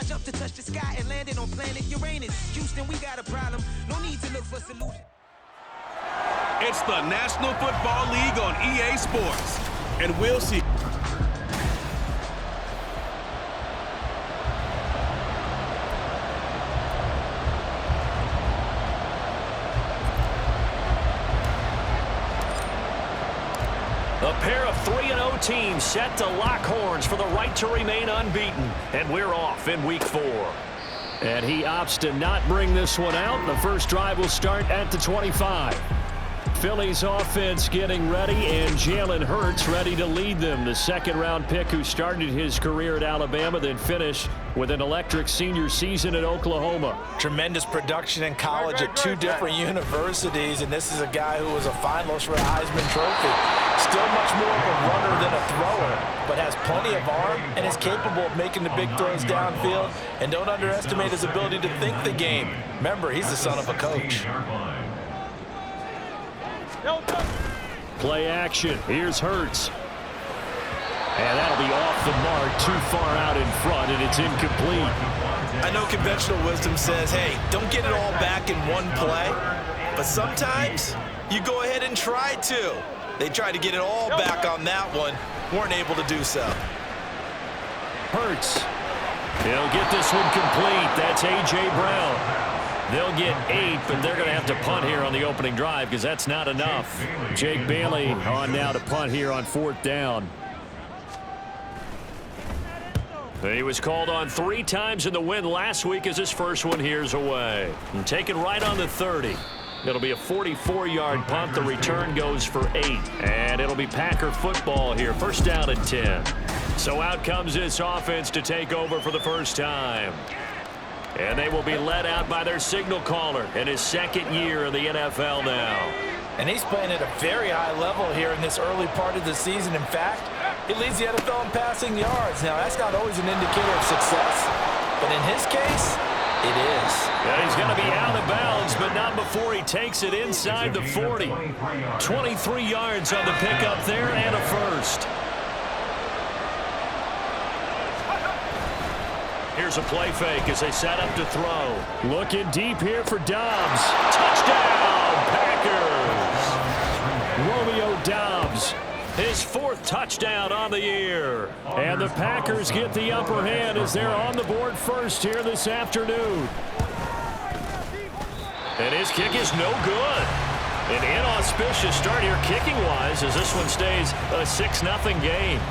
jumped to touch the sky and landed on planet Uranus. Houston, we got a problem. No need to look for solutions. It's the National Football League on EA Sports. And we'll see. A pair of 3-0 teams set to lock horns for the right to remain unbeaten. And we're off in week 4. And he opts to not bring this one out. The first drive will start at the 25. Philly's offense getting ready, and Jalen Hurts ready to lead them. The second-round pick who started his career at Alabama, then finished with an electric senior season at Oklahoma. Tremendous production in college at 2 different universities, and this is a guy who was a finalist for a Heisman Trophy. Still much more of a runner than a thrower, but has plenty of arm and is capable of making the big throws downfield. And don't underestimate his ability to think the game. Remember, he's the son of a coach. Play action. Here's Hurts. And that'll be off the mark, too far out in front, and it's incomplete. I know conventional wisdom says, hey, don't get it all back in one play. But sometimes you go ahead and try to. They tried to get it all back on that one. Weren't able to do so. Hurts. He'll get this one complete. That's A.J. Brown. They'll get 8, but they're going to have to punt here on the opening drive because that's not enough. Jake Bailey on now to punt here on 4th down. He was called on 3 times in the win last week as his first one here's away. And taken right on the 30. It'll be a 44-yard punt. The return goes for 8. And it'll be Packer football here. First down and 10. So out comes this offense to take over for the first time. And they will be led out by their signal caller in his 2nd year in the NFL now. And he's playing at a very high level here in this early part of the season. In fact, he leads the NFL in passing yards. Now, that's not always an indicator of success, but in his case, it is. Yeah, he's going to be out of bounds, but not before he takes it inside the 40. 23 yards on the pickup there and a first. Here's a play fake as they set up to throw. Looking deep here for Dobbs. Touchdown, Packers! Romeo Dobbs, his 4th touchdown on the year. And the Packers get the upper hand as they're on the board first here this afternoon. And his kick is no good. An inauspicious start here kicking-wise as this one stays a 6-0 game.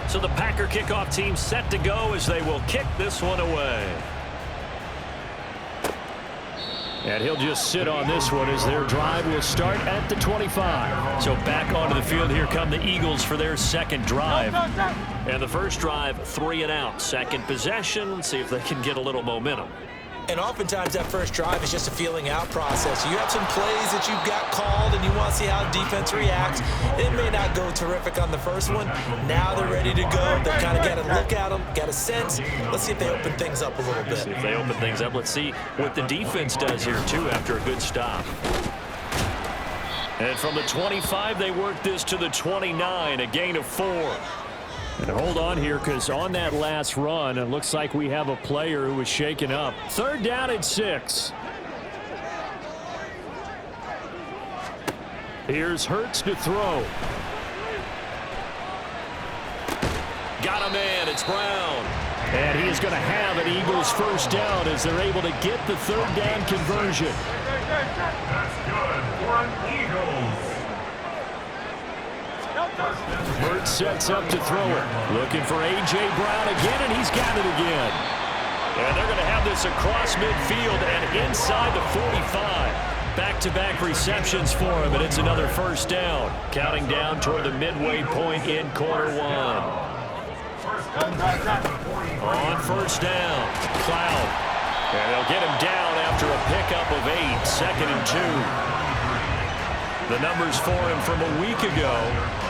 So the Packer kickoff team set to go as they will kick this one away. And he'll just sit on this one as their drive will start at the 25. So back onto the field, here come the Eagles for their 2nd drive. And the first drive, 3 and out. 2nd possession, let's see if they can get a little momentum. And oftentimes that first drive is just a feeling out process. You have some plays that you've got called and you want to see how defense reacts. It may not go terrific on the first one. Now they're ready to go. They kind of got to look at them, got a sense. Let's see if they open things up a little bit. See if they open things up. Let's see what the defense does here, too, after a good stop. And from the 25, they work this to the 29, a gain of 4. And hold on here, because on that last run, it looks like we have a player who was shaken up. 3rd down and 6. Here's Hurts to throw. Got a man, it's Brown. And he is going to have an Eagles first down as they're able to get the 3rd down conversion. That's good for an Eagles. Hurts sets up to throw it. Looking for A.J. Brown again, and he's got it again. And they're going to have this across midfield and inside the 45. Back-to-back receptions for him, and it's another first down. Counting down toward the midway point in quarter 1. On first down, Cloud. And they'll get him down after a pickup of 8, 2nd and 2. The numbers for him from a week ago,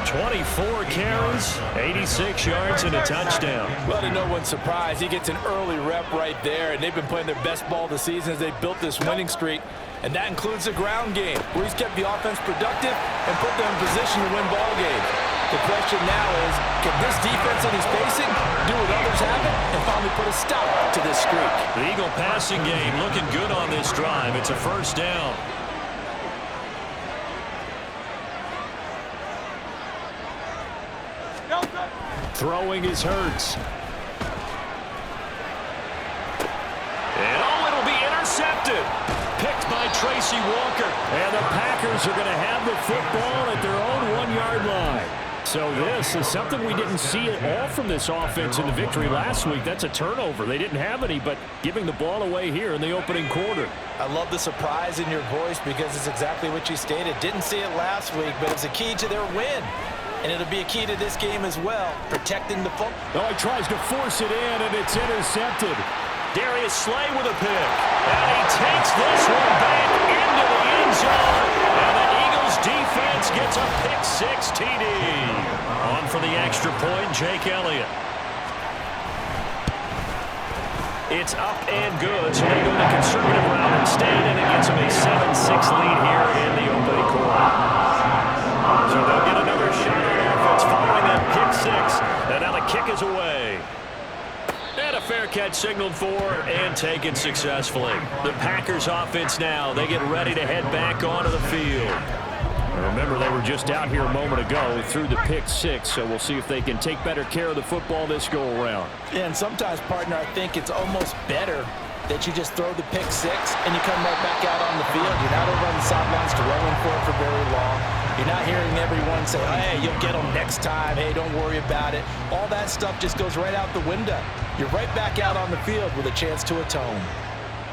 24 carries, 86 yards, and a touchdown. Well, to no one's surprise, he gets an early rep right there, and they've been playing their best ball this season as they built this winning streak. And that includes the ground game, where he's kept the offense productive and put them in position to win ball games. The question now is, can this defense that he's facing do what others haven't and finally put a stop to this streak? The Eagle passing game looking good on this drive. It's a first down. Throwing is Hurts. And it'll be intercepted. Picked by Tracy Walker. And the Packers are going to have the football at their own 1-yard line. So this is something we didn't see at all from this offense in the victory last week. That's a turnover. They didn't have any, but giving the ball away here in the opening quarter. I love the surprise in your voice because it's exactly what you stated. Didn't see it last week, but it's a key to their win. And it'll be a key to this game as well, protecting the football. Oh, he tries to force it in, and it's intercepted. Darius Slay with a pick. And he takes this one back into the end zone. And the Eagles defense gets a pick-6 TD. On for the extra point, Jake Elliott. It's up and good, so they go the conservative route instead, and it gets them a 7-6 lead here in the opening quarter. So they'll get another shot at offense following that pick-6, and now the kick is away. And a fair catch signaled for and taken successfully. The Packers offense now, they get ready to head back onto the field. Remember, they were just out here a moment ago through the pick-6, so we'll see if they can take better care of the football this go-around. Yeah, and sometimes, partner, I think it's almost better that you just throw the pick-6 and you come right back out on the field. You're not over on the sidelines dwelling for it for very long. You're not hearing everyone say, hey, you'll get them next time. Hey, don't worry about it. All that stuff just goes right out the window. You're right back out on the field with a chance to atone.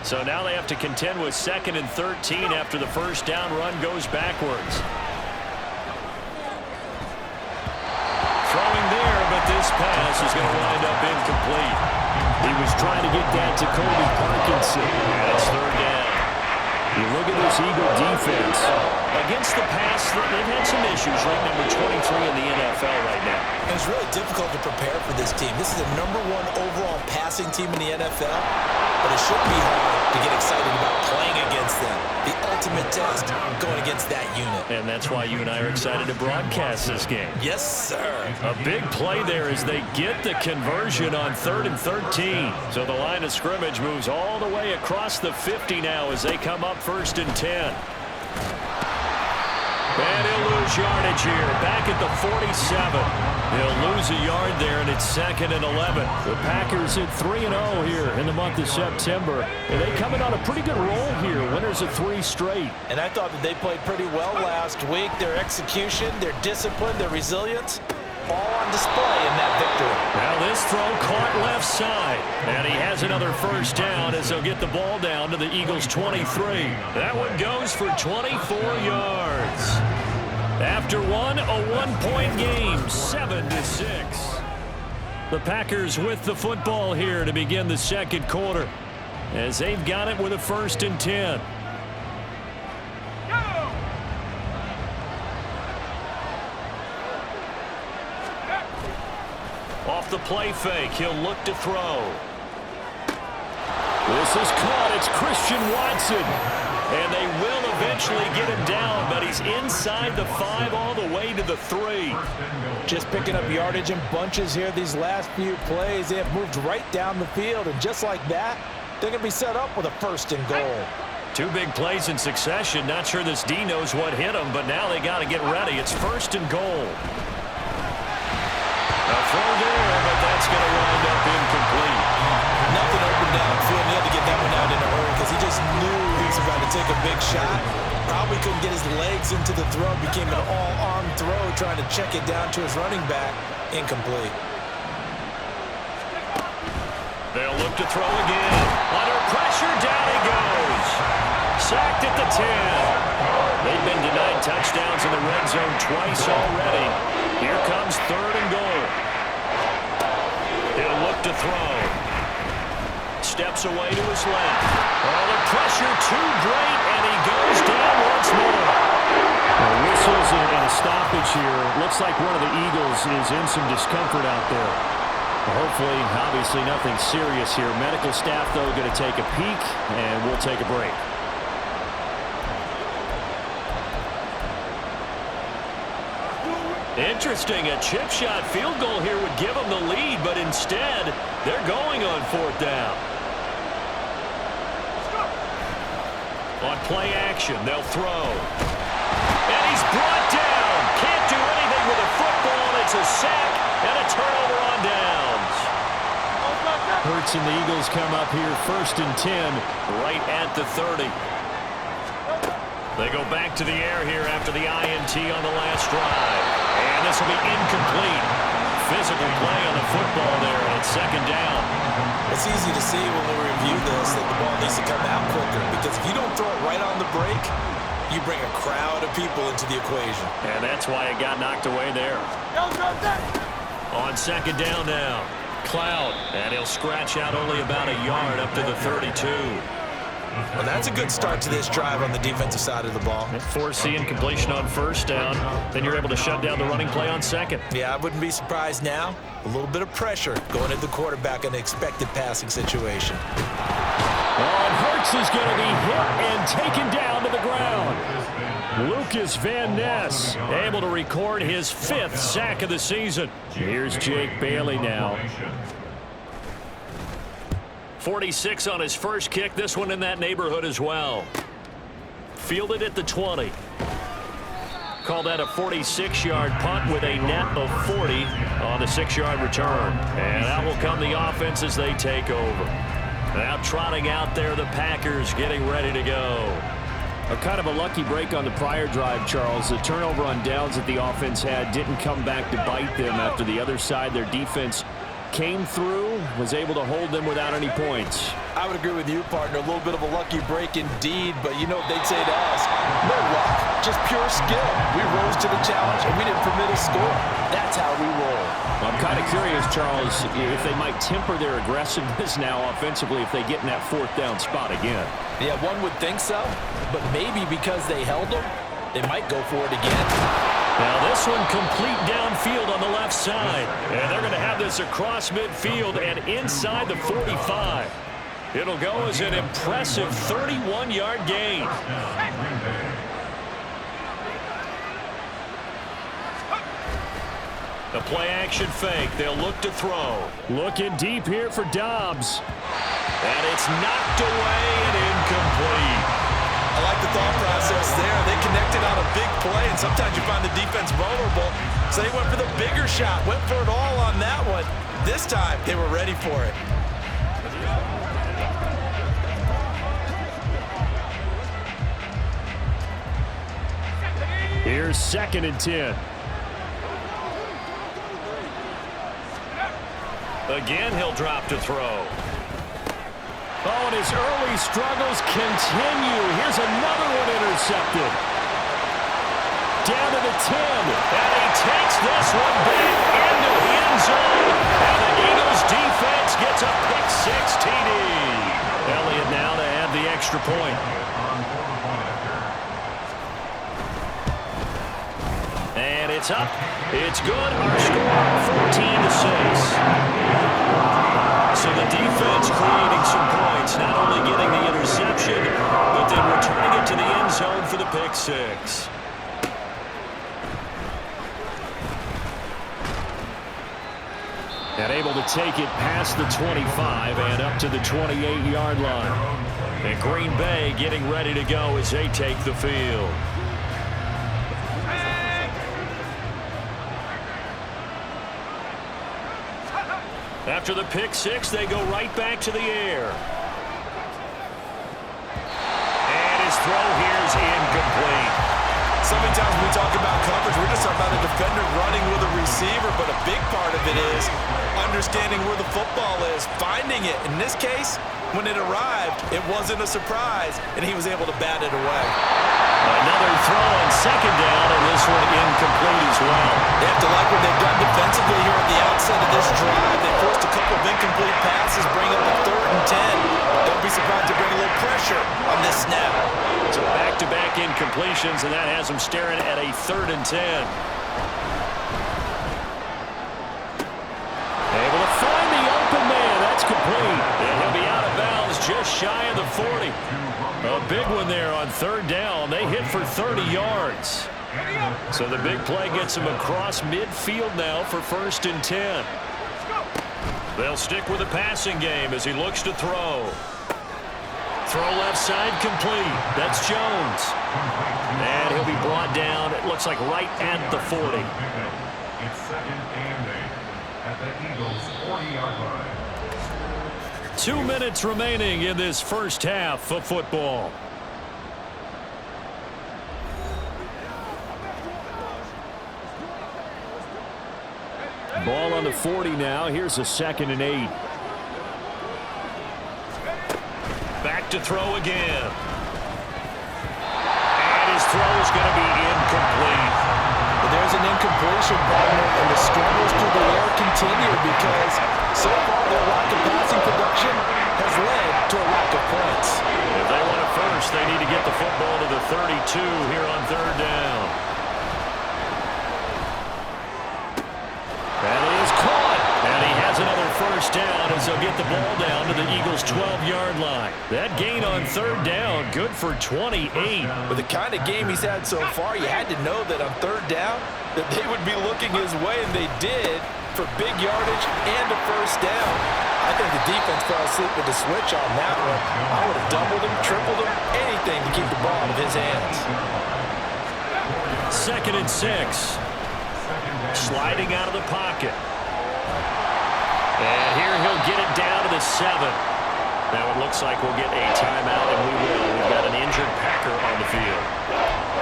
So now they have to contend with 2nd and 13 after the first down run goes backwards. Throwing there, but this pass is going to wind up incomplete. He was trying to get that to Kobe Parkinson. And it's 3rd down. You look at this Eagle defense. Against the pass, they've had some issues, ranked number 23 in the NFL right now. And it's really difficult to prepare for this team. This is the #1 overall passing team in the NFL, but it shouldn't be hard to get excited about playing against them. The ultimate test going against that unit. And that's why you and I are excited to broadcast this game. Yes, sir. A big play there as they get the conversion on 3rd and 13. So the line of scrimmage moves all the way across the 50 now as they come up 1st and 10. And he'll lose yardage here, back at the 47. He'll lose a yard there, and it's 2nd and 11. The Packers at 3-0 here in the month of September. And they coming on a pretty good roll here, winners of 3 straight. And I thought that they played pretty well last week. Their execution, their discipline, their resilience, all on display in that victory. Now this throw caught left side. And he has another first down as they'll get the ball down to the Eagles' 23. That one goes for 24 yards. After one, a 1-point game, 7-6. The Packers with the football here to begin the 2nd quarter as they've got it with a 1st and 10. Off the play fake, he'll look to throw. This is caught. It's Christian Watson. And they will eventually get him down, but he's inside the 5 all the way to the 3. Just picking up yardage in bunches here these last few plays. They have moved right down the field, and just like that, they're going to be set up with a 1st and goal. 2 big plays in succession. Not sure this D knows what hit him, but now they got to get ready. It's 1st and goal. A throw there, but that's going to wind up incomplete. Nothing open downfield. He had to get that one out in a hurry because he just knew he was about to take a big shot. Probably couldn't get his legs into the throw. Became an all-arm throw, trying to check it down to his running back. Incomplete. They'll look to throw again. Under pressure, down he goes. Sacked at the 10. They've been denied touchdowns in the red zone twice already. Here comes 3rd and goal. He'll look to throw. Steps away to his left. Oh, the pressure too great, and he goes down once more. Whistles and a stoppage here. Looks like one of the Eagles is in some discomfort out there. Hopefully, obviously nothing serious here. Medical staff, though, going to take a peek, and we'll take a break. Interesting. A chip shot field goal here would give them the lead, but instead, they're going on 4th down. On play action, they'll throw. And he's brought down. Can't do anything with a football. It's a sack and a turnover on downs. Hurts and the Eagles come up here 1st and 10, right at the 30. They go back to the air here after the INT on the last drive. And this will be incomplete. Physical play on the football there, and it's 2nd down. It's easy to see when we review this that the ball needs to come out quicker, because if you don't throw it right on the break, you bring a crowd of people into the equation. And that's why it got knocked away there. On 2nd down now, Cloud, and he'll scratch out only about a yard up to the 32. Well, that's a good start to this drive on the defensive side of the ball. Forcing incompletion on 1st down. Then you're able to shut down the running play on 2nd. Yeah, I wouldn't be surprised now. A little bit of pressure going at the quarterback in an expected passing situation. And Hurts is going to be hit and taken down to the ground. Lucas Van Ness able to record his 5th sack of the season. Here's Jake Bailey now. 46 on his first kick. This one in that neighborhood as well. Fielded at the 20. Call that a 46-yard punt with a net of 40 on the 6-yard return. And out will come the offense as they take over. Now trotting out there, the Packers getting ready to go. A kind of a lucky break on the prior drive, Charles. The turnover on downs that the offense had didn't come back to bite them after the other side. Their defense came through, was able to hold them without any points. I would agree with you, partner. A little bit of a lucky break indeed, but you know what they'd say to us? No luck, just pure skill. We rose to the challenge, and we didn't permit a score. That's how we roll. I'm kind of curious, Charles, if they might temper their aggressiveness now offensively if they get in that 4th down spot again. Yeah, one would think so, but maybe because they held them, they might go for it again. Now this one complete downfield on the left side. And they're going to have this across midfield and inside the 45. It'll go as an impressive 31-yard gain. The play action fake. They'll look to throw. Looking deep here for Dobbs. And it's knocked away and incomplete. I like the thought process there. They connected on a big play, and sometimes you find the defense vulnerable. So they went for the bigger shot, went for it all on that one. This time, they were ready for it. Here's 2nd and 10. Again, he'll drop to throw. Oh, and his early struggles continue. Here's another one intercepted. Down to the 10. And he takes this one back into the end zone. And the Eagles defense gets a pick-6 TD. Elliott now to add the extra point. And it's up. It's good. Our score, 14-6. So the defense creating some points, not only getting the interception, but then returning it to the end zone for the pick-6. And able to take it past the 25 and up to the 28-yard line. And Green Bay getting ready to go as they take the field. After the pick-6, they go right back to the air. And his throw here is incomplete. So many times when we talk about coverage, we're just talking about a defender running with a receiver, but a big part of it is understanding where the football is, finding it. In this case, when it arrived, it wasn't a surprise, and he was able to bat it away. Another throw on 2nd down, and this one incomplete as well. They have to like what they've done defensively here at the outset of this drive. They forced a couple of incomplete passes, bring up a 3rd and 10. Don't be surprised to bring a little pressure on this snap. So back-to-back incompletions, and that has them staring at a 3rd and 10. Able to find the open man. That's complete. And he'll be out of bounds just shy of the 40. A big one there on 3rd down. They hit for 30 yards. So the big play gets him across midfield now for 1st and 10. They'll stick with the passing game as he looks to throw. Throw left side complete. That's Jones. And he'll be brought down, it looks like right at the 40. It's 2nd and 8 at the Eagles' 40-yard line. 2 minutes remaining in this first half of football. Ball on the 40 now. Here's a 2nd and 8. Back to throw again. And his throw is going to be incomplete. But there's an incompletion, partner, and the struggles through the air continue because so far their lack of passing production has led to a lack of points. If they want it first, they need to get the football to the 32 here on 3rd down. That is caught. And he has another first down as they'll get the ball down to the Eagles' 12-yard line. That gain on 3rd down, good for 28. With the kind of game he's had so far, you had to know that on 3rd down that they would be looking his way, and they did for big yardage and a first down. I think the defense fell asleep with the switch on that one. I would have doubled him, tripled him, anything to keep the ball out of his hands. 2nd and 6. Sliding out of the pocket. And here he'll get it down to the 7. Now it looks like we'll get a timeout, and we will. We've got an injured Packer on the field.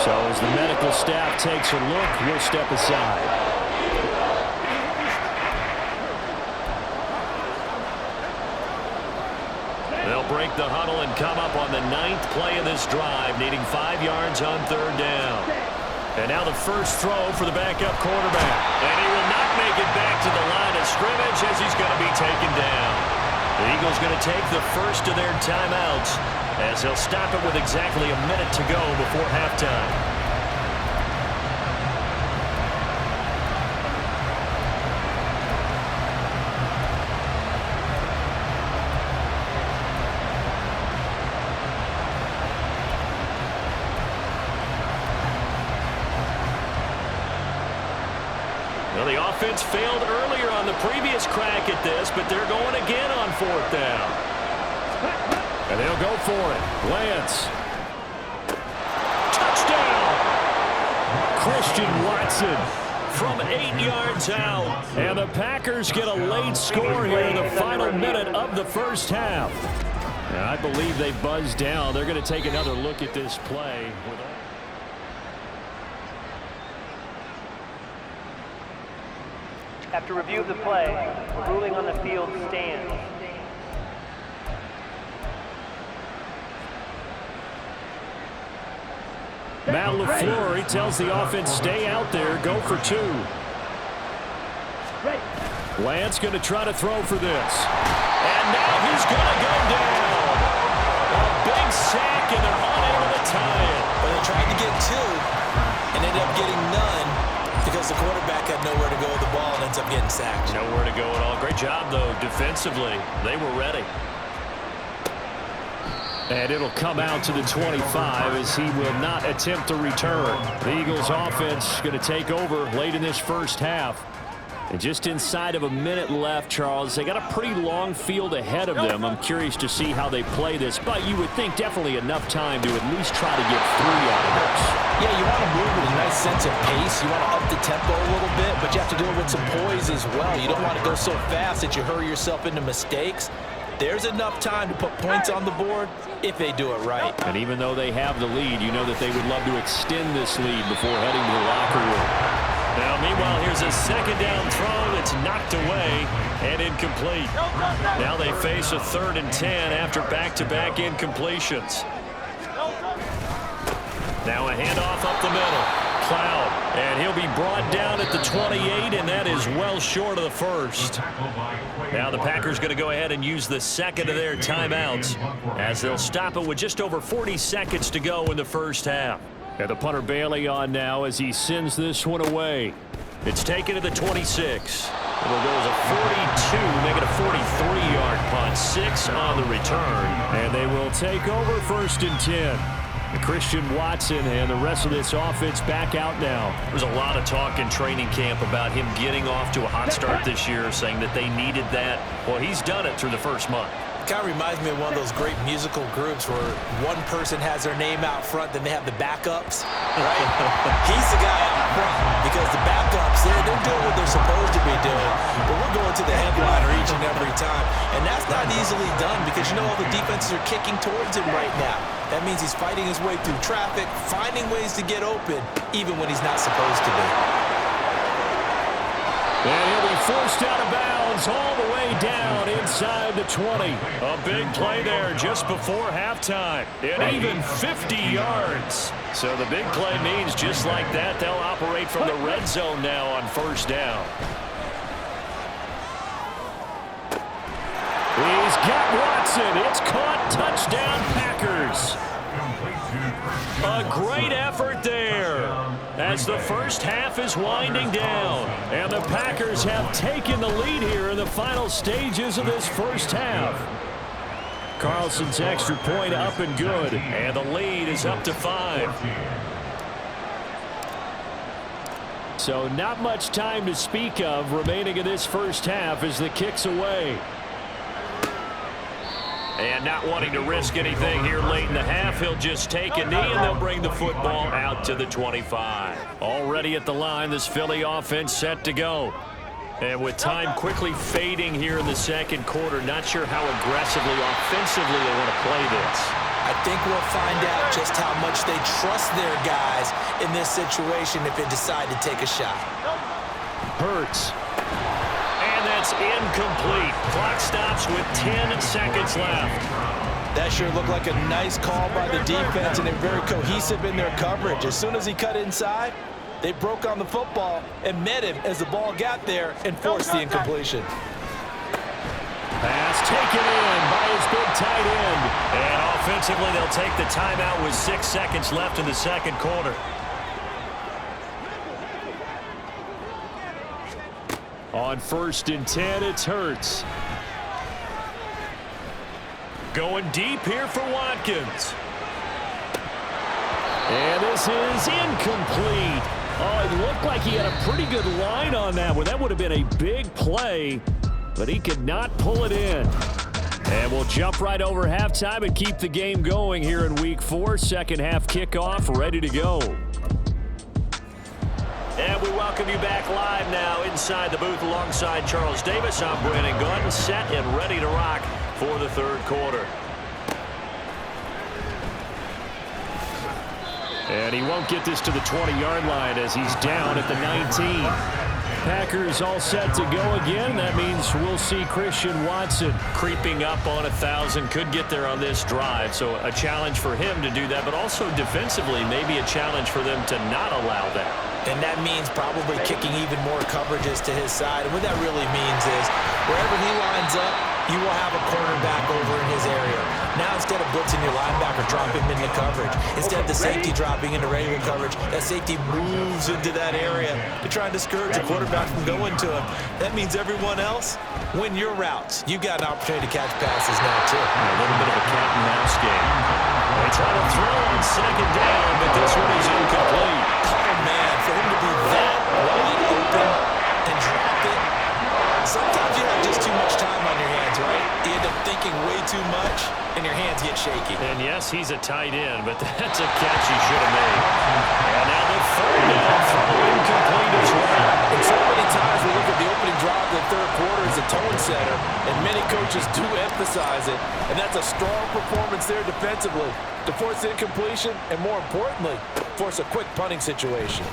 So as the medical staff takes a look, we'll step aside. They'll break the huddle and come up on the 9th play of this drive, needing 5 yards on 3rd down. And now the first throw for the backup quarterback. And he will not make it back to the line of scrimmage as he's going to be taken down. The Eagles going to take the first of their timeouts as they'll stop it with exactly a minute to go before halftime. Well, the offense failed earlier on the previous crack at this, but they're going again on 4th down. And they'll go for it. Lance. Touchdown! Christian Watson from 8 yards out. And the Packers get a late score here in the final minute of the first half. And I believe they buzzed down. They're going to take another look at this play. After review of the play, the ruling on the field stands. Matt LaFleur, he tells the offense, stay out there, go for 2. Lance going to try to throw for this. And now he's going to go down. A big sack, and they're unable to tie it. But they tried to get 2 and ended up getting none because the quarterback had nowhere to go with the ball and ends up getting sacked. Nowhere to go at all. Great job, though, defensively. They were ready. And it'll come out to the 25 as he will not attempt to return. The Eagles offense going to take over late in this first half. And just inside of a minute left, Charles, they got a pretty long field ahead of them. I'm curious to see how they play this, but you would think definitely enough time to at least try to get 3 out of this. Yeah, you want to move with a nice sense of pace. You want to up the tempo a little bit, but you have to do it with some poise as well. You don't want to go so fast that you hurry yourself into mistakes. There's enough time to put points on the board if they do it right. And even though they have the lead, you know that they would love to extend this lead before heading to the locker room. Now, meanwhile, here's a 2nd down throw that's knocked away and incomplete. Now they face a 3rd and 10 after back-to-back incompletions. Now a handoff up the middle. Cloud, and he'll be brought down at the 28, and that is well short of the first. Now the Packers going to go ahead and use the 2nd of their timeouts as they'll stop it with just over 40 seconds to go in the first half. And the punter Bailey on now as he sends this one away. It's taken to the 26. It'll go as a 42, make it a 43-yard punt, 6 on the return, and they will take over 1st and 10. Christian Watson and the rest of this offense back out now. There's a lot of talk in training camp about him getting off to a hot start this year, saying that they needed that. Well, he's done it through the first month. Kind of reminds me of one of those great musical groups where one person has their name out front, then they have the backups, right? He's the guy out front because the backups, they're doing what they're supposed to be doing. But we're going to the headliner each and every time. And that's not easily done because, you know, all the defenses are kicking towards him right now. That means he's fighting his way through traffic, finding ways to get open, even when he's not supposed to be. And he'll be forced out of bounds all the way down inside the 20. A big play there just before halftime. And even 50 yards. So the big play means just like that, they'll operate from the red zone now on first down. He's got Watson. It's caught. Touchdown, Packers. A great effort there as the first half is winding down. And the Packers have taken the lead here in the final stages of this first half. Carlson's extra point up and good. And the lead is up to 5. So not much time to speak of remaining in this first half as the kick's away. And not wanting to risk anything here late in the half, he'll just take a knee and they'll bring the football out to the 25. Already at the line, this Philly offense set to go. And with time quickly fading here in the second quarter, not sure how aggressively, offensively they want to play this. I think we'll find out just how much they trust their guys in this situation if they decide to take a shot. Hurts. That's incomplete. Clock stops with 10 seconds left. That sure looked like a nice call by the defense, and they're very cohesive in their coverage. As soon as he cut inside, they broke on the football and met him as the ball got there and forced the incompletion. Pass taken in by his big tight end. And offensively, they'll take the timeout with 6 seconds left in the second quarter. On 1st and 10, it's Hurts. Going deep here for Watkins. And this is incomplete. Oh, it looked like he had a pretty good line on that one. That would have been a big play, but he could not pull it in. And we'll jump right over halftime and keep the game going here in Week 4. Second half kickoff, ready to go. And we welcome you back live now inside the booth alongside Charles Davis. I'm Brandon Gunn, set and ready to rock for the third quarter. And he won't get this to the 20-yard line as he's down at the 19. Packers all set to go again. That means we'll see Christian Watson creeping up on 1,000. Could get there on this drive. So a challenge for him to do that, but also defensively, maybe a challenge for them to not allow that. And that means probably kicking even more coverages to his side. And what that really means is wherever he lines up, you will have a cornerback over in his area. Now instead of blitzing your linebacker, drop him into coverage. Instead of the safety dropping into regular coverage, that safety moves into that area to try and discourage the quarterback from going to him. That means everyone else, win your routes. You've got an opportunity to catch passes now, too. A little bit of a cat and mouse game. They try to throw on second down, but this one is incomplete. Oh, man, for him to be that wide open and drop it. Sometimes you have just too much time on your hands, right? You end up thinking way too much, and your hands get shaky. And yes, he's a tight end, but that's a catch he should have made. And now the third down throw incomplete as well. And so many times we look at the opening drive of the third quarter as a tone setter, and many coaches do emphasize it, and that's a strong performance there defensively to force incompletion and, more importantly, force a quick punting situation.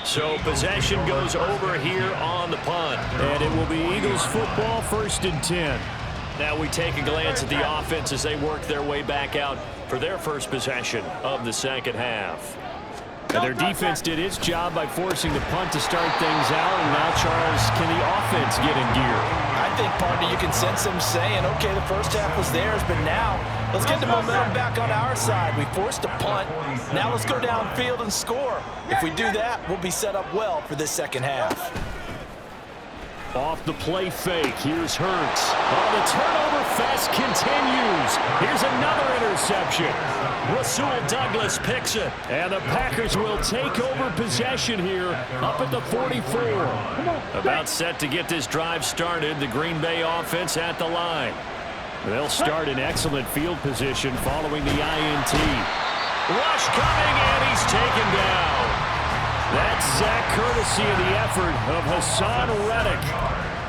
So possession goes over here on the punt. And it will be Eagles football, 1st and 10. Now we take a glance at the offense as they work their way back out for their first possession of the second half. And their defense did its job by forcing the punt to start things out. And now, Charles, can the offense get in gear? I think, partner, you can sense them saying, okay, the first half was theirs, but now let's get the momentum back on our side. We forced a punt. Now let's go downfield and score. If we do that, we'll be set up well for this second half. Off the play fake, here's Hurts. Oh, the turnover fest continues. Here's another interception. Rasul Douglas picks it, and the Packers will take over possession here up at the 44. About set to get this drive started, the Green Bay offense at the line. They'll start in excellent field position following the INT. Rush coming, and he's taken down. That sack courtesy of the effort of Hassan Reddick.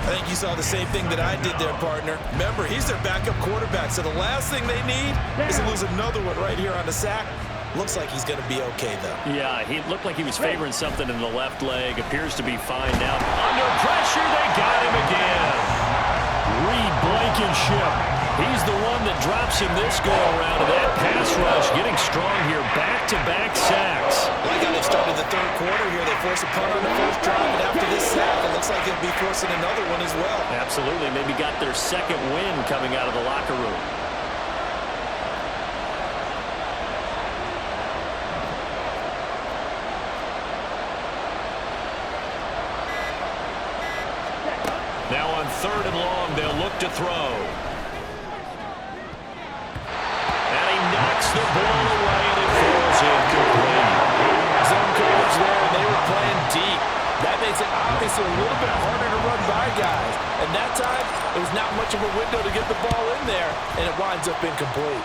I think you saw the same thing that I did there, partner. Remember, he's their backup quarterback, so the last thing they need is to lose another one right here on the sack. Looks like he's going to be okay, though. Yeah, he looked like he was favoring something in the left leg. Appears to be fine now. Under pressure, they got him again. Reed Blankenship. He's the one that drops him this go-around. And that pass rush getting strong here. Back-to-back sacks. Like how they started the third quarter here. They force a punt on the first drive, and after this sack, it looks like they'll be forcing another one as well. Absolutely. Maybe got their second win coming out of the locker room. Now on 3rd and long, they'll look to throw. And he knocks the ball away, and it falls incomplete. Zone coverage there, and they were playing deep. That makes it obviously a little bit harder to run by guys. And that time, it was not much of a window to get the ball in there, and it winds up incomplete.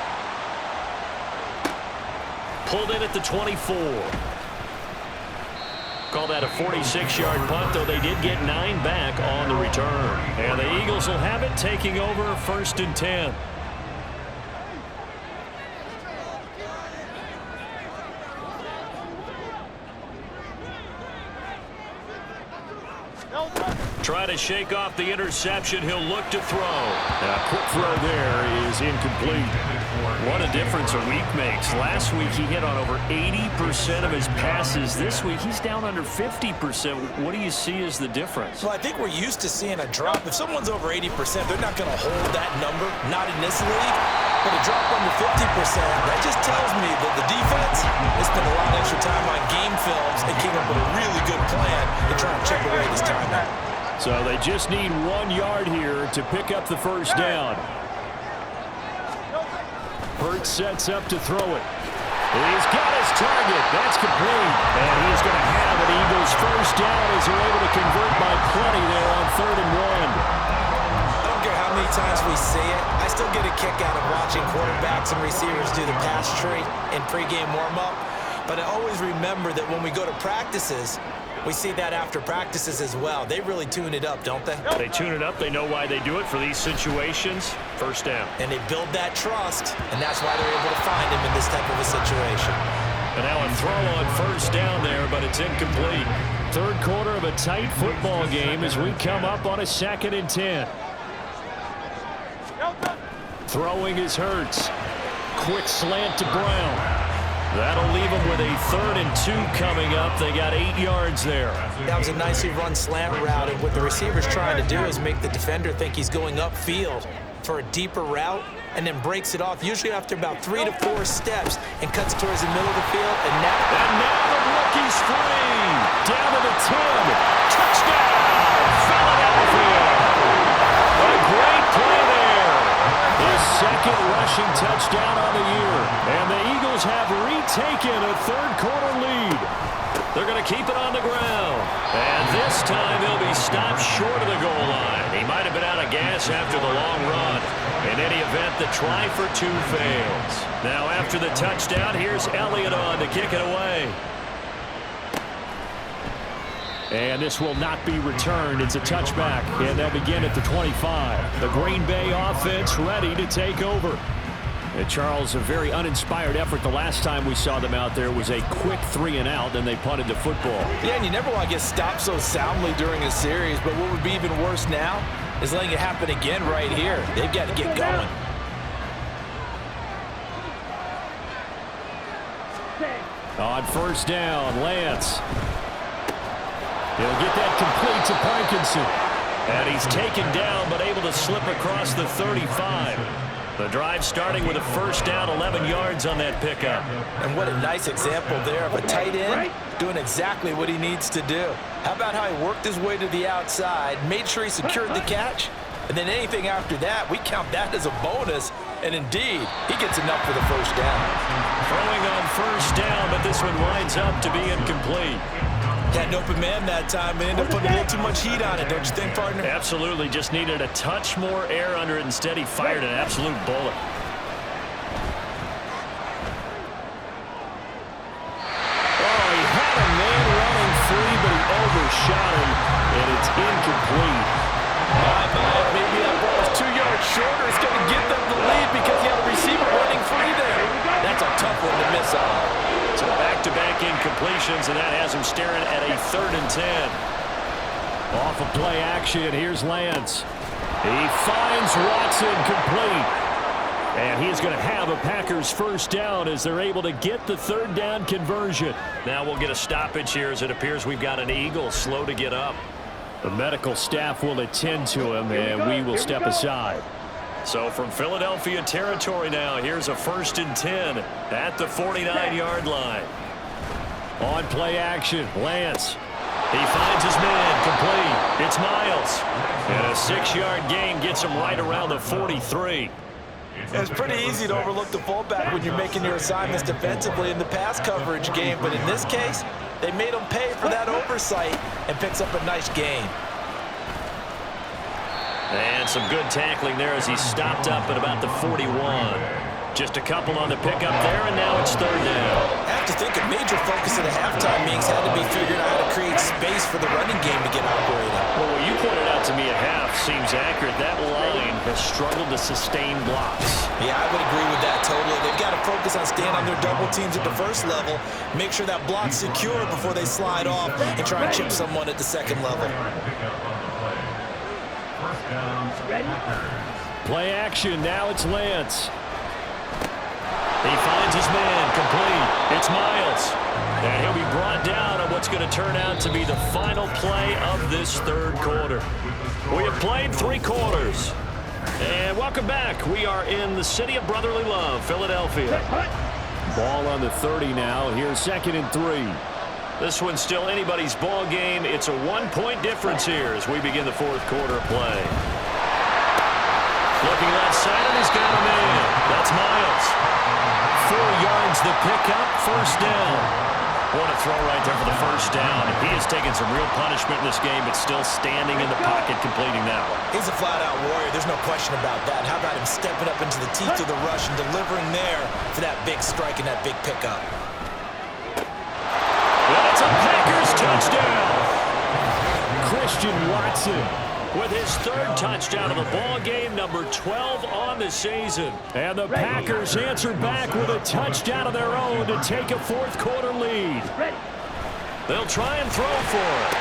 Pulled in at the 24. Call that a 46-yard punt, though they did get 9 back on the return. And the Eagles will have it, taking over 1st and 10. Try to shake off the interception. He'll look to throw. A quick throw there is incomplete. What a difference a week makes. Last week he hit on over 80% of his passes. This week he's down under 50%. What do you see as the difference? Well, I think we're used to seeing a drop. If someone's over 80%, they're not going to hold that number. Not in this league. But a drop under 50%, that just tells me that the defense has spent a lot of extra time on game films and came up with a really good plan to try and chip away this time out. So they just need 1 yard here to pick up the first down. Hurts sets up to throw it. He's got his target. That's complete. And he's going to have an Eagles first down as they're able to convert by plenty there on 3rd and 1. I don't care how many times we see it. I still get a kick out of watching quarterbacks and receivers do the pass tree in pregame warm-up. But I always remember that when we go to practices, we see that after practices as well. They really tune it up, don't they? They tune it up. They know why they do it for these situations. First down. And they build that trust, and that's why they're able to find him in this type of a situation. And now a throw on first down there, but it's incomplete. 3rd quarter of a tight football game as we come up on a 2nd and 10. Throwing is Hurts. Quick slant to Brown. That'll leave them with a 3rd and 2 coming up. They got 8 yards there. That was a nicely run slant route, and what the receiver's trying to do is make the defender think he's going upfield for a deeper route, and then breaks it off, usually after about 3 to 4 steps, and cuts towards the middle of the field. And now the rookie's free. Down to the 10. Touchdown, Philadelphia. A great play there. His 2nd rushing touchdown on the year. And the Eagles have retaken a 3rd quarter lead. They're going to keep it on the ground. And this time he'll be stopped short of the goal line. He might have been out of gas after the long run. In any event, the try for 2 fails. Now after the touchdown, here's Elliott on to kick it away. And this will not be returned. It's a touchback, and they'll begin at the 25. The Green Bay offense ready to take over. And Charles, a very uninspired effort the last time we saw them out there was a quick 3 and out, then they punted the football. Yeah, and you never want to get stopped so soundly during a series, but what would be even worse now is letting it happen again right here. They've got to get going. On first down, Lance. He'll get that complete to Parkinson. And he's taken down, but able to slip across the 35. The drive starting with a first down, 11 yards on that pickup. And what a nice example there of a tight end doing exactly what he needs to do. How about how he worked his way to the outside, made sure he secured the catch, and then anything after that, we count that as a bonus. And indeed, he gets enough for the first down. Throwing on first down, but this one winds up to be incomplete. Had an open man that time and ended up putting a little too much heat on it, don't you think, partner? Absolutely, just needed a touch more air under it. Instead, he fired an absolute bullet. Oh, he had a man running free, but he overshot him, and it's incomplete. Maybe that ball was 2 yards shorter. It's going to give them the lead because he had a receiver running free there. That's a tough one to miss on. So back-to-back incompletions, and that has him staring at a 3rd and 10. Off of play action, here's Lance. He finds Watson complete. And he's going to have a Packers first down as they're able to get the 3rd down conversion. Now we'll get a stoppage here as it appears we've got an Eagle slow to get up. The medical staff will attend to him, and we will step aside. So from Philadelphia territory now, here's a 1st and 10 at the 49-yard line. On play action, Lance. He finds his man complete. It's Miles. And a 6-yard gain gets him right around the 43. It's pretty easy to overlook the fullback when you're making your assignments defensively in the pass coverage game, but in this case, they made him pay for that oversight and picks up a nice gain. And some good tackling there as he stopped up at about the 41. Just a couple on the pickup there, and now it's 3rd down. I have to think a major focus of the halftime meetings had to be figuring out how to create space for the running game to get operating. Well, what you pointed out to me at half seems accurate. That line has struggled to sustain blocks. Yeah, I would agree with that totally. They've got to focus on staying on their double teams at the first level, make sure that block's secure before they slide off and try and chip someone at the second level. Play action, now it's Lance. He finds his man complete. It's Miles. And he'll be brought down on what's going to turn out to be the final play of this 3rd quarter. We have played 3 quarters. And welcome back. We are in the city of brotherly love, Philadelphia. Ball on the 30 now. Here's 2nd and 3. This one's still anybody's ball game. It's a 1-point difference here as we begin the 4th quarter of play. Looking left side, and he's got a man. That's Miles. 4 yards the pickup, first down. What a throw right there for the first down. He has taken some real punishment in this game, but still standing in the pocket, completing that one. He's a flat-out warrior. There's no question about that. How about him stepping up into the teeth of the rush and delivering there for that big strike and that big pickup? And it's a Packers touchdown. Christian Watson with his 3rd touchdown of the ball game, number 12 on the season. And the Packers answer back with a touchdown of their own to take a 4th quarter lead. They'll try and throw for it.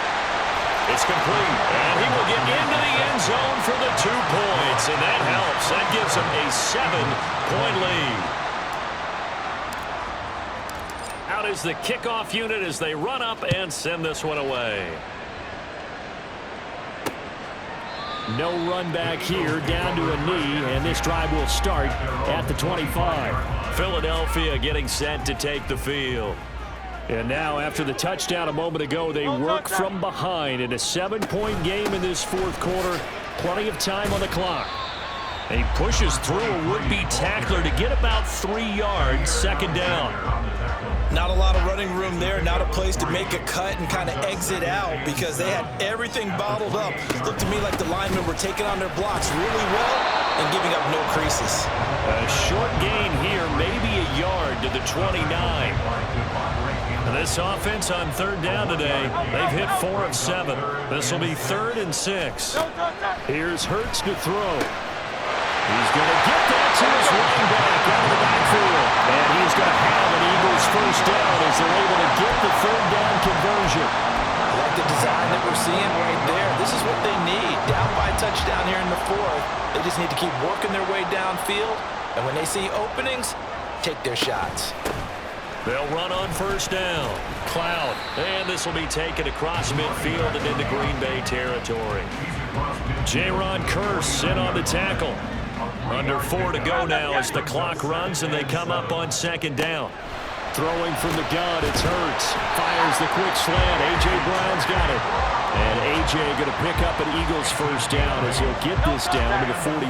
It's complete, and he will get into the end zone for the 2 points, and that helps. That gives him a 7-point lead. Out is the kickoff unit as they run up and send this one away. No run back here, down to a knee, and this drive will start at the 25. Philadelphia getting set to take the field. And now, after the touchdown a moment ago, they work from behind in a 7-point game in this 4th quarter. Plenty of time on the clock. And he pushes through a would-be tackler to get about 3 yards, 2nd down. Not a lot of running room there, not a place to make a cut and kind of exit out because they had everything bottled up. Looked to me like the linemen were taking on their blocks really well and giving up no creases. A short gain here, maybe a yard to the 29. This offense on 3rd down today, they've hit 4 of 7. This will be 3rd and 6. Here's Hurts to throw. He's going to get that to his running back out of the backfield. And he's going to have an Eagles first down as they're able to get the 3rd down conversion. I like the design that we're seeing right there. This is what they need. Down by a touchdown here in the 4th. They just need to keep working their way downfield. And when they see openings, take their shots. They'll run on first down. Cloud. And this will be taken across midfield and into Green Bay territory. Jaron Kearse in on the tackle. Under 4 to go now as the clock runs and they come up on second down. Throwing from the gun, it's Hurts. Fires the quick slant. A.J. Brown's got it. And A.J. going to pick up an Eagles first down as he'll get this down to the 41.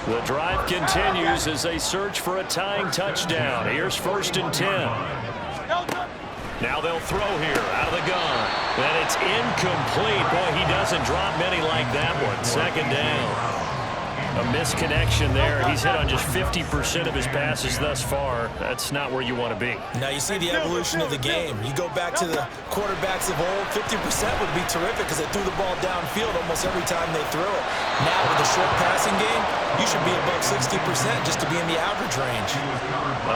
The drive continues as they search for a tying touchdown. Here's 1st and 10. Now they'll throw here out of the gun. And it's incomplete. Boy, he doesn't drop many like that one. Second down. A misconnection there. He's hit on just 50% of his passes thus far. That's not where you want to be. Now you see the evolution of the game. You go back to the quarterbacks of old, 50% would be terrific because they threw the ball downfield almost every time they threw it. Now with the short passing game, you should be above 60% just to be in the average range.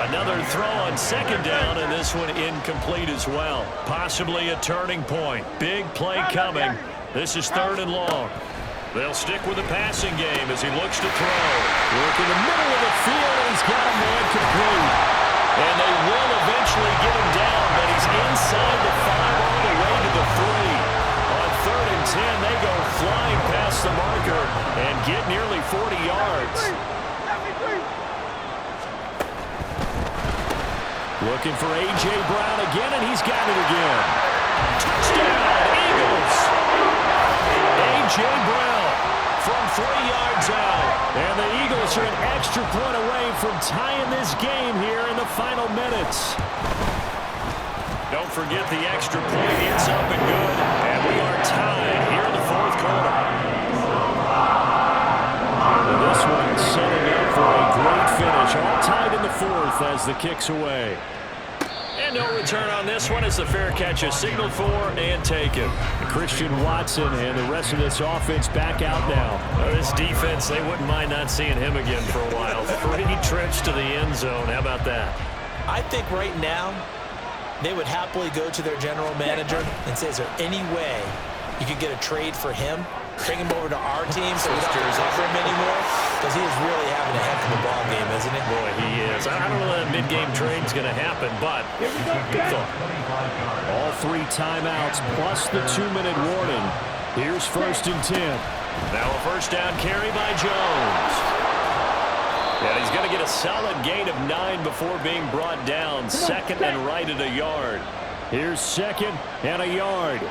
Another throw on second down, and this one incomplete as well. Possibly a turning point. Big play coming. This is 3rd and long. They'll stick with the passing game as he looks to throw. Work in the middle of the field, and he's got a man complete. And they will eventually get him down, but he's inside the 5 all the way to the 3. On 3rd and 10, they go flying past the marker and get nearly 40 yards. Looking for A.J. Brown again, and he's got it again. Touchdown, Eagles! A.J. Brown from 3 yards out. And the Eagles are an extra point away from tying this game here in the final minutes. Don't forget the extra point. It's up and good. And we are tied here in the 4th quarter. And this one setting up for a great finish. All tied in the 4th as the kick's away. And no return on this one as the fair catch is signaled for and taken. Christian Watson and the rest of this offense back out now. This defense, they wouldn't mind not seeing him again for a while. 3 trips to the end zone. How about that? I think right now they would happily go to their general manager and say, is there any way you could get a trade for him? Bring him over to our team so we don't have to cover him anymore? Because he is really having a heck of a ball game, isn't he? Boy, he is. I don't know that mid-game trade's going to happen, but good thought. All 3 timeouts plus the 2-minute warning. Here's 1st and 10. Now a first down carry by Jones. Yeah, he's going to get a solid gain of 9 before being brought down. 2nd and right at a yard. Here's 2nd and a yard.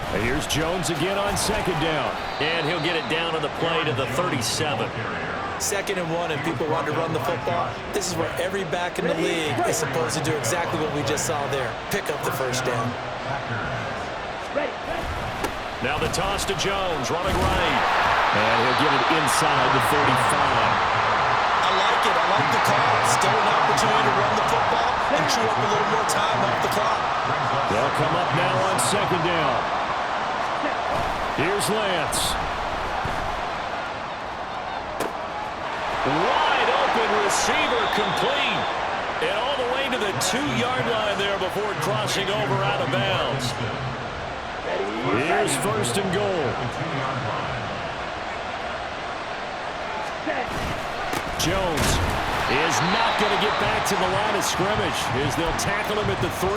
And here's Jones again on 2nd down. And he'll get it down on the play to the 37. 2nd and 1, and people want to run the football. This is where every back in the league is supposed to do exactly what we just saw there. Pick up the first down. Now the toss to Jones, running right. And he'll get it inside the 35. I like it. I like the call. Still an opportunity to run the football and chew up a little more time off the clock. They'll come up now on 2nd down. Here's Lance. Wide open receiver complete. And all the way to the 2-yard line there before crossing over out of bounds. Here's 1st and goal. Jones is not going to get back to the line of scrimmage as they'll tackle him at the 3.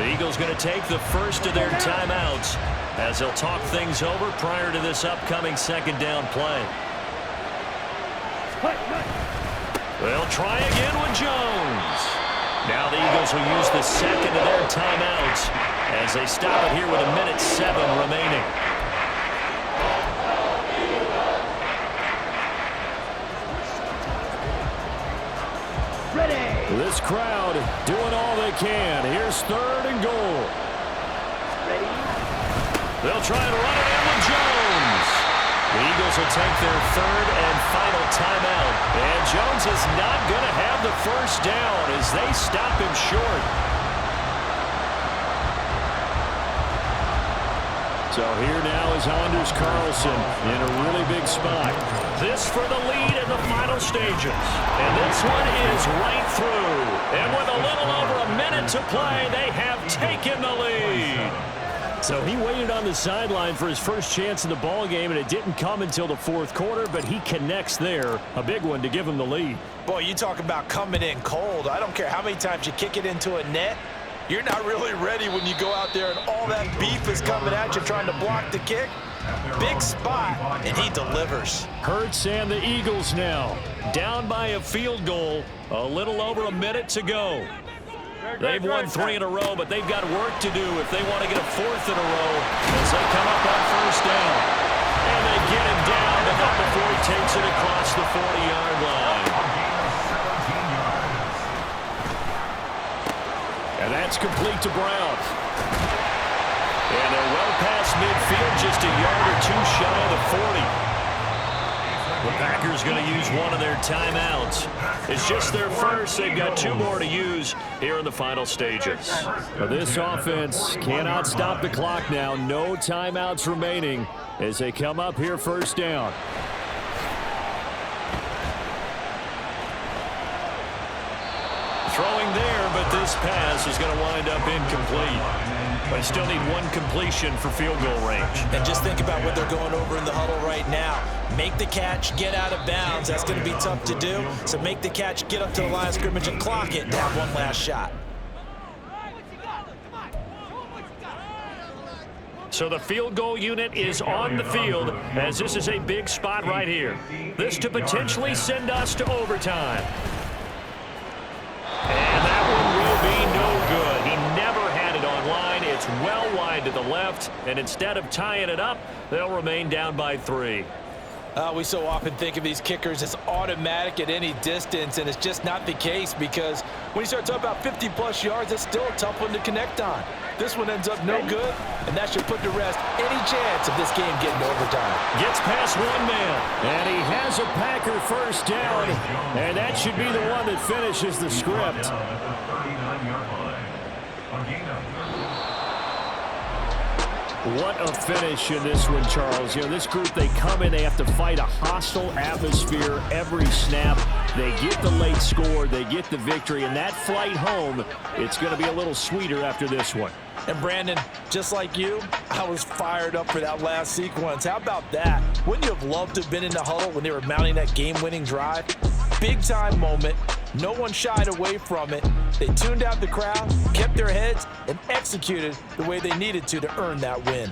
The Eagles going to take the first of their timeouts as they'll talk things over prior to this upcoming 2nd down play. They'll try again with Jones. Now the Eagles will use the 2nd of their timeouts as they stop it here with 1:07 remaining. This crowd doing all they can. Here's 3rd and goal. They'll try and run it in with Jones. The Eagles will take their 3rd and final timeout. And Jones is not going to have the first down as they stop him short. So here now is Anders Carlson in a really big spot. This for the lead in the final stages. And this one is right through. And with a little over a minute to play, they have taken the lead. So he waited on the sideline for his first chance in the ball game, and it didn't come until the 4th quarter, but he connects there. A big one to give him the lead. Boy, you talk about coming in cold. I don't care how many times you kick it into a net. You're not really ready when you go out there and all that beef is coming at you trying to block the kick. Big spot, and he delivers. Hurts and the Eagles now down by a field goal. A little over a minute to go. They've won 3 in a row, but they've got work to do if they want to get a 4th in a row as they come up on first down. And they get him down, but not before he takes it across the 40-yard line. And that's complete to Brown. And they're well past midfield, just a yard or two shy of the 40. The Packers going to use one of their timeouts. It's just their first. They've got 2 more to use here in the final stages. But this offense cannot stop the clock now. No timeouts remaining as they come up here first down. Throwing there, but this pass is going to wind up incomplete. They still need 1 completion for field goal range. And just think about what they're going over in the huddle right now. Make the catch, get out of bounds. That's going to be tough to do. So make the catch, get up to the line of scrimmage, and clock it to have one last shot. So the field goal unit is on the field as this is a big spot right here. This to potentially send us to overtime. And that one will be no good. He never had it on line. It's well wide to the left, and instead of tying it up, they'll remain down by 3. We so often think of these kickers as automatic at any distance, and it's just not the case because when you start talking about 50-plus yards, it's still a tough one to connect on. This one ends up no good, and that should put to rest any chance of this game getting to overtime. Gets past 1 man, and he has a Packer first down, and that should be the one that finishes the script. What a finish in this one, Charles. You know, this group, they come in, they have to fight a hostile atmosphere every snap. They get the late score, they get the victory, and that flight home, it's going to be a little sweeter after this one. And Brandon, just like you, I was fired up for that last sequence. How about that? Wouldn't you have loved to have been in the huddle when they were mounting that game-winning drive? Big-time moment. No one shied away from it. They tuned out the crowd, kept their heads, and executed the way they needed to earn that win.